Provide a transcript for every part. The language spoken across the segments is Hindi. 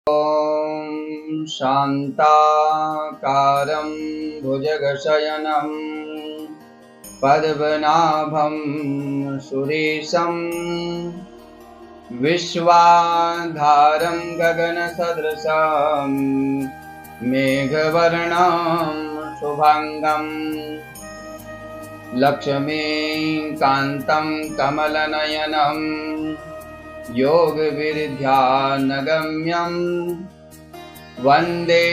ॐ शान्ताकारं भुजगशयनं पद्मनाभं सुरेशं विश्वाधारं गगनसदृशं मेघवर्णं शुभांगं लक्ष्मीकान्तं कमलनयनं योगविद्यानगम्यं वन्दे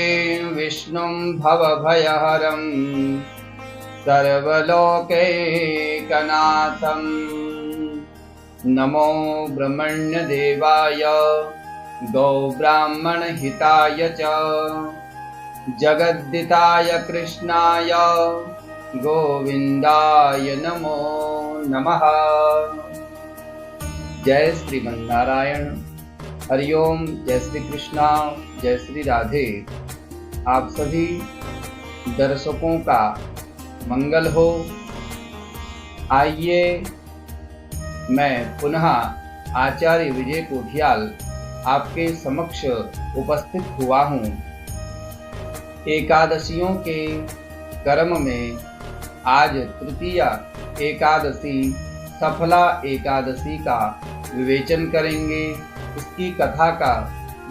विष्णुं भवभयहरं सर्वलोकैकनाथं। नमो ब्रह्मण्यदेवाय गौब्राह्मणहिताय च जगद्दिताय कृष्णाय गोविन्दाय नमो नमः। जय श्रीमन्नारायण। हरिओम। जय श्री कृष्णा, जय श्री राधे। आप सभी दर्शकों का मंगल हो। आइए मैं पुनः आचार्य विजय कोठियाल आपके समक्ष उपस्थित हुआ हूँ। एकादशियों के क्रम में आज तृतीया एकादशी सफला एकादशी का विवेचन करेंगे। इसकी कथा का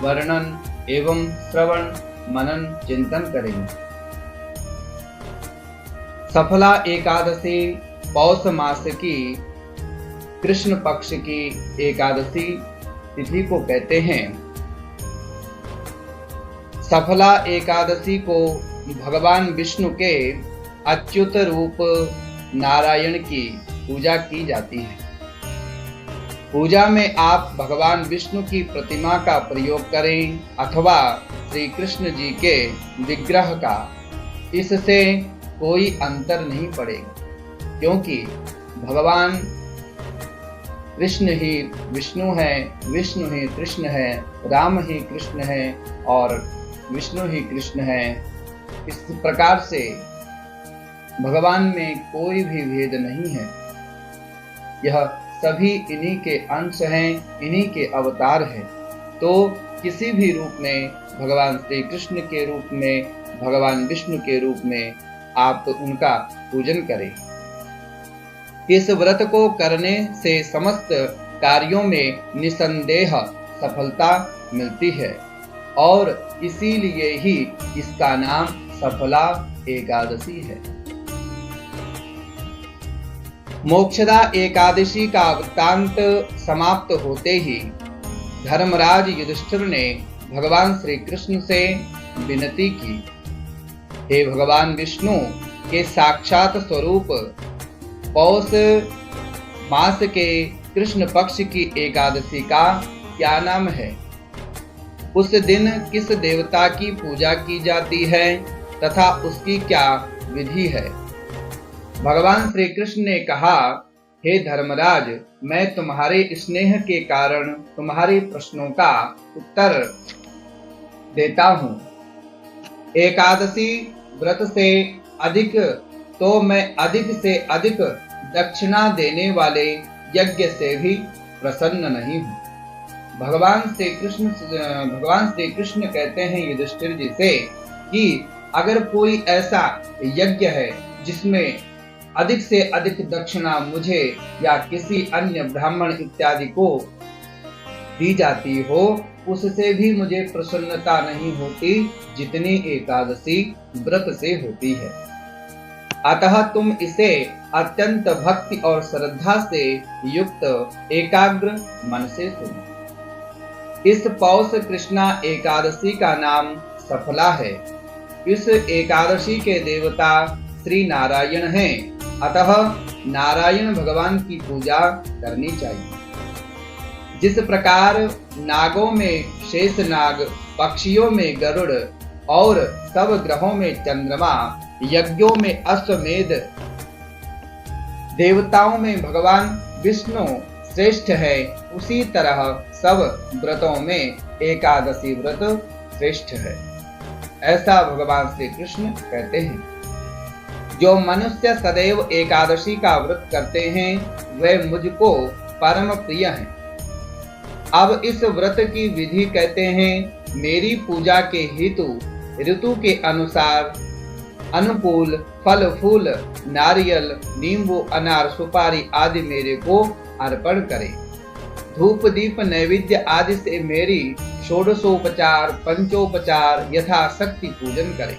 वर्णन एवं श्रवण मनन चिंतन करेंगे। सफला एकादशी पौष मास की कृष्ण पक्ष की एकादशी तिथि को कहते हैं। सफला एकादशी को भगवान विष्णु के अच्युत रूप नारायण की पूजा की जाती है। पूजा में आप भगवान विष्णु की प्रतिमा का प्रयोग करें अथवा श्री कृष्ण जी के विग्रह का, इससे कोई अंतर नहीं पड़ेगा, क्योंकि भगवान कृष्ण ही विष्णु है, विष्णु ही कृष्ण है, राम ही कृष्ण है और विष्णु ही कृष्ण है। इस प्रकार से भगवान में कोई भी भेद नहीं है। यह सभी इन्हीं के अंश हैं, इन्हीं के अवतार हैं। तो किसी भी रूप में भगवान श्री कृष्ण के रूप में, भगवान विष्णु के रूप में आप उनका पूजन करें। इस व्रत को करने से समस्त कार्यों में निसंदेह सफलता मिलती है और इसीलिए ही इसका नाम सफला एकादशी है। मोक्षदा एकादशी का वृत्तांत समाप्त होते ही धर्मराज युधिष्ठिर ने भगवान श्री कृष्ण से विनती की, हे भगवान विष्णु के साक्षात स्वरूप, पौष मास के कृष्ण पक्ष की एकादशी का क्या नाम है? उस दिन किस देवता की पूजा की जाती है तथा उसकी क्या विधि है? भगवान श्री कृष्ण ने कहा, हे धर्मराज, मैं तुम्हारे स्नेह के कारण तुम्हारे प्रश्नों का उत्तर देता हूँ। एकादशी व्रत से अधिक तो मैं अधिक से अधिक दक्षिणा देने वाले यज्ञ से भी प्रसन्न नहीं हूँ। भगवान श्री कृष्ण कहते हैं युधिष्ठिर जी से कि अगर कोई ऐसा यज्ञ है जिसमें अधिक से अधिक दक्षिणा मुझे या किसी अन्य ब्राह्मण इत्यादि को दी जाती हो, उससे भी मुझे प्रसन्नता नहीं होती जितनी एकादशी व्रत से होती है। अतः तुम इसे अत्यंत भक्ति और श्रद्धा से युक्त एकाग्र मन से सुनो। इस पौष कृष्णा एकादशी का नाम सफला है। इस एकादशी के देवता श्री नारायण हैं, अतः नारायण भगवान की पूजा करनी चाहिए। जिस प्रकार नागों में शेषनाग, पक्षियों में गरुड़ और सब ग्रहों में चंद्रमा, यज्ञों में अश्वमेध, देवताओं में भगवान विष्णु श्रेष्ठ है, उसी तरह सब व्रतों में एकादशी व्रत श्रेष्ठ है। ऐसा भगवान श्री कृष्ण कहते हैं। जो मनुष्य सदैव एकादशी का व्रत करते हैं वे मुझको परम प्रिय हैं। अब इस व्रत की विधि कहते हैं। मेरी पूजा के हेतु ऋतु के अनुसार अनुकूल फल फूल नारियल नींबू अनार सुपारी आदि मेरे को अर्पण करें। धूप दीप नैवेद्य आदि से मेरी षोडशोपचार पंचोपचार यथाशक्ति पूजन करें।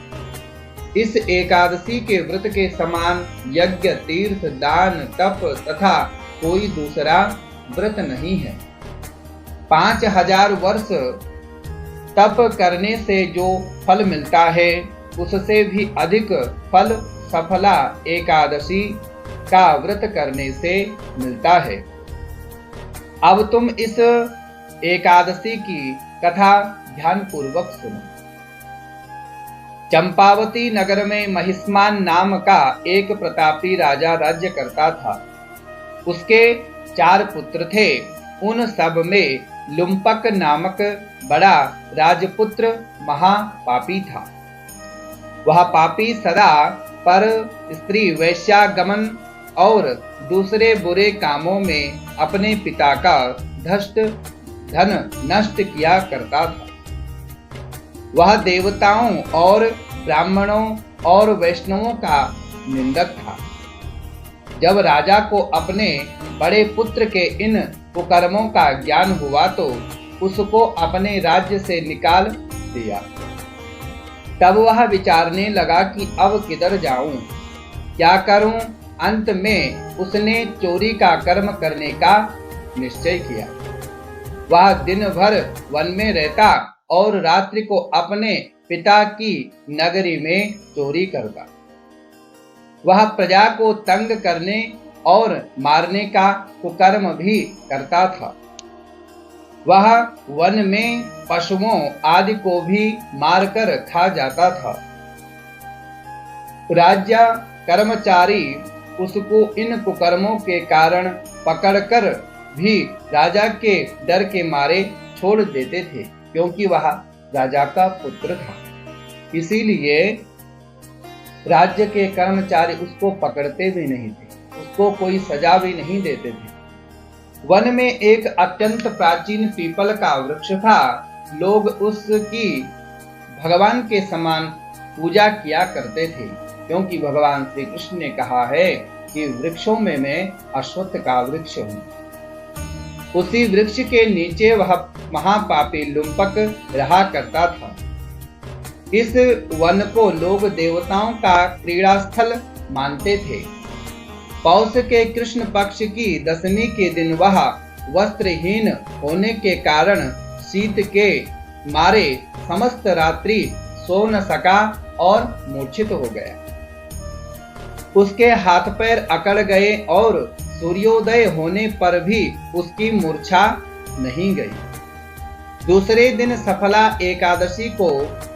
इस एकादशी के व्रत के समान यज्ञ तीर्थ दान तप तथा कोई दूसरा व्रत नहीं है। 5000 वर्ष तप करने से जो फल मिलता है उससे भी अधिक फल सफला एकादशी का व्रत करने से मिलता है। अब तुम इस एकादशी की कथा ध्यान पूर्वक सुनो। चंपावती नगर में महिष्मान नाम का एक प्रतापी राजा राज्य करता था। उसके 4 पुत्र थे। उन सब में लुम्पक नामक बड़ा राजपुत्र महापापी था। वह पापी सदा पर स्त्री वैश्यागमन और दूसरे बुरे कामों में अपने पिता का धन नष्ट किया करता था। वह देवताओं और ब्राह्मणों और वैष्णवों का निंदक था। जब राजा को अपने बड़े पुत्र के इन कुकर्मों का ज्ञान हुआ तो उसको अपने राज्य से निकाल दिया। तब वह विचारने लगा कि अब किधर जाऊं, क्या करूं। अंत में उसने चोरी का कर्म करने का निश्चय किया। वह दिन भर वन में रहता और रात्रि को अपने पिता की नगरी में चोरी करता। वह प्रजा को तंग करने और मारने का कुकर्म भी करता था। वह वन में पशुओं आदि को भी मारकर खा जाता था। राज्य कर्मचारी उसको इन कुकर्मों के कारण पकड़कर भी राजा के डर के मारे छोड़ देते थे, क्योंकि वह राजा का पुत्र था। इसीलिए राज्य के कर्मचारी उसको पकड़ते भी नहीं थे, उसको कोई सजा भी नहीं देते थे। वन में एक अत्यंत प्राचीन पीपल का वृक्ष था। लोग उसकी भगवान के समान पूजा किया करते थे, क्योंकि भगवान श्री कृष्ण ने कहा है कि वृक्षों में मैं अश्वत्थ का वृक्ष हूँ। उसी वृक्ष के नीचे वह महापापी लुम्पक रहा करता था। इस वन को लोग देवताओं का क्रीड़ा स्थल मानते थे। पौष के कृष्ण पक्ष की दशमी के दिन वह वस्त्रहीन होने के कारण शीत के मारे समस्त रात्रि सो न सका और मूर्छित हो गया। उसके हाथ पैर अकड़ गए और सूर्योदय होने पर भी उसकी मूर्छा नहीं गई। दूसरे दिन सफला एकादशी को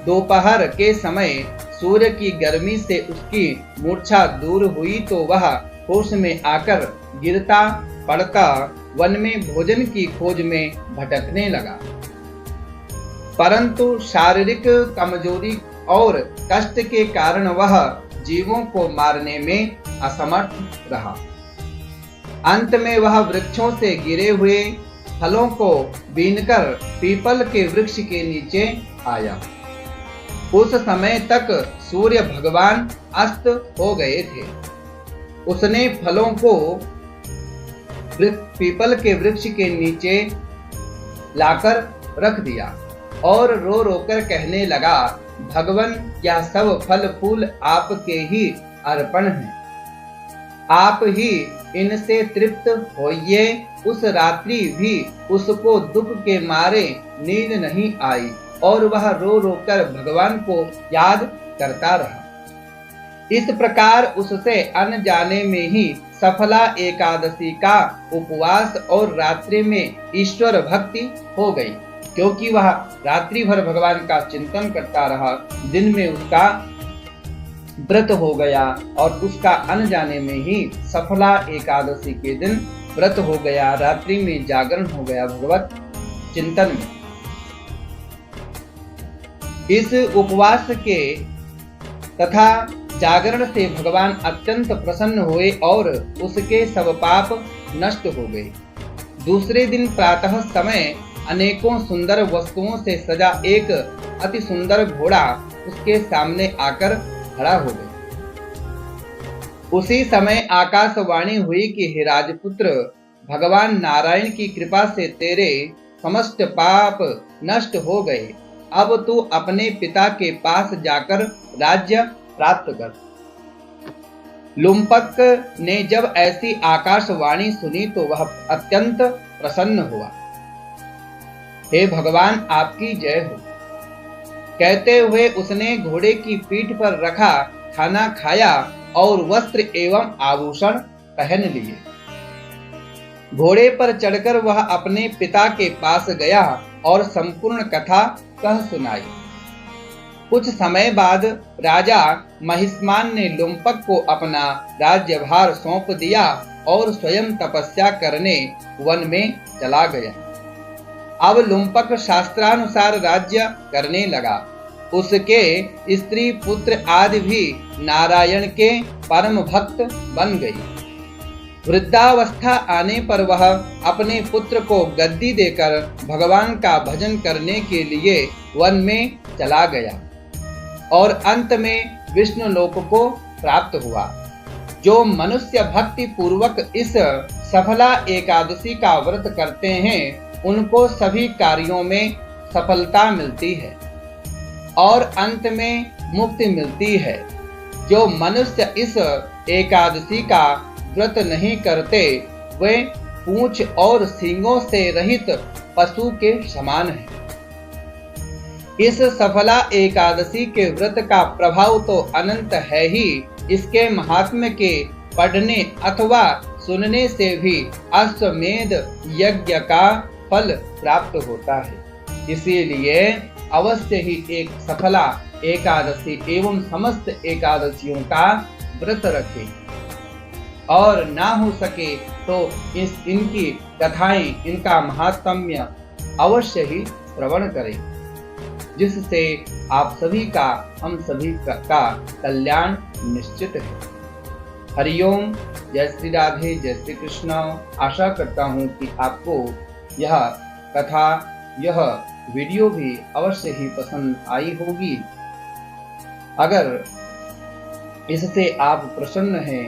दोपहर के समय सूर्य की गर्मी से उसकी मूर्छा दूर हुई तो वह होश में आकर गिरता पड़ता वन में भोजन की खोज में भटकने लगा। परंतु शारीरिक कमजोरी और कष्ट के कारण वह जीवों को मारने में असमर्थ रहा। अंत में वह वृक्षों से गिरे हुए फलों को बीनकर पीपल के वृक्ष के नीचे आया। उस समय तक सूर्य भगवान अस्त हो गए थे। उसने फलों को पीपल के वृक्ष के नीचे लाकर रख दिया और रो रोकर कहने लगा, भगवान यह सब फल फूल आपके ही अर्पण हैं। आप ही इनसे तृप्त होइए। उस रात्रि भी उसको दुख के मारे नींद नहीं आई और वह रो रोकर भगवान को याद करता रहा। इस प्रकार उससे अनजाने में ही सफला एकादशी का उपवास और रात्रि में ईश्वर भक्ति हो गई, क्योंकि वह रात्रि भर भगवान का चिंतन करता रहा। दिन में उसका व्रत हो गया और उसका अनजाने में ही सफला एकादशी के दिन व्रत हो गया, रात्रि में जागरण हो गया भगवत चिंतन में। इस उपवास के तथा जागरण से भगवान अत्यंत प्रसन्न हुए और उसके सब पाप नष्ट हो गए। दूसरे दिन प्रातः समय अनेकों सुंदर वस्तुओं से सजा एक अति सुंदर घोड़ा उसके सामने आकर खड़ा हो गया। उसी समय आकाशवाणी हुई कि हे राजपुत्र, भगवान नारायण की कृपा से तेरे समस्त पाप नष्ट हो गए। अब तू अपने पिता के पास जाकर राज्य प्राप्त कर। लुम्पक ने जब ऐसी आकाशवाणी सुनी तो वह अत्यंत प्रसन्न हुआ। हे भगवान, आपकी जय हो, कहते हुए उसने घोड़े की पीठ पर रखा खाना खाया और वस्त्र एवं आभूषण पहन लिए। घोड़े पर चढ़कर वह अपने पिता के पास गया और संपूर्ण कथा कह सुनाई। कुछ समय बाद राजा महिष्मान ने लुम्पक को अपना राज्यभार सौंप दिया और स्वयं तपस्या करने वन में चला गया। अब लुम्पक शास्त्रानुसार राज्य करने लगा। उसके स्त्री पुत्र आदि भी नारायण के परम भक्त बन गई। वृद्धावस्था आने पर वह अपने पुत्र को गद्दी देकर भगवान का भजन करने के लिए वन में चला गया और अंत में विष्णु लोक को प्राप्त हुआ। जो मनुष्य भक्ति पूर्वक इस सफला एकादशी का व्रत करते हैं उनको सभी कार्यों में सफलता मिलती है और अंत में मुक्ति मिलती है। जो मनुष्य इस एकादशी का व्रत नहीं करते वे पूंछ और सींगों से रहित पशु के समान है। इस सफला एकादशी के व्रत का प्रभाव तो अनंत है ही, इसके महात्म्य के पढ़ने अथवा सुनने से भी अश्वमेध यज्ञ का फल प्राप्त होता है। इसीलिए अवश्य ही एक सफला एकादशी एवं समस्त एकादशियों का व्रत रखें और ना हो सके तो इनकी कथाएं, इनका महात्म्य अवश्य ही श्रवण करें, जिससे आप सभी का, हम सभी का कल्याण निश्चित है। हरिओम, जय श्री राधे, जय श्री कृष्ण। आशा करता हूँ कि आपको यह कथा, यह वीडियो भी अवश्य ही पसंद आई होगी। अगर इससे आप प्रसन्न हैं,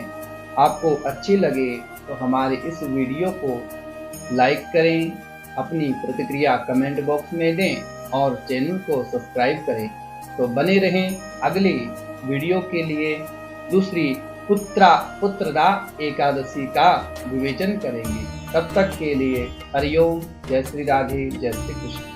आपको अच्छी लगे तो हमारे इस वीडियो को लाइक करें, अपनी प्रतिक्रिया कमेंट बॉक्स में दें और चैनल को सब्सक्राइब करें। तो बने रहें अगली वीडियो के लिए। दूसरी पुत्रदा एकादशी का विवेचन करेंगे। तब तक के लिए हरिओम, जय श्री राधे, जय श्री कृष्ण।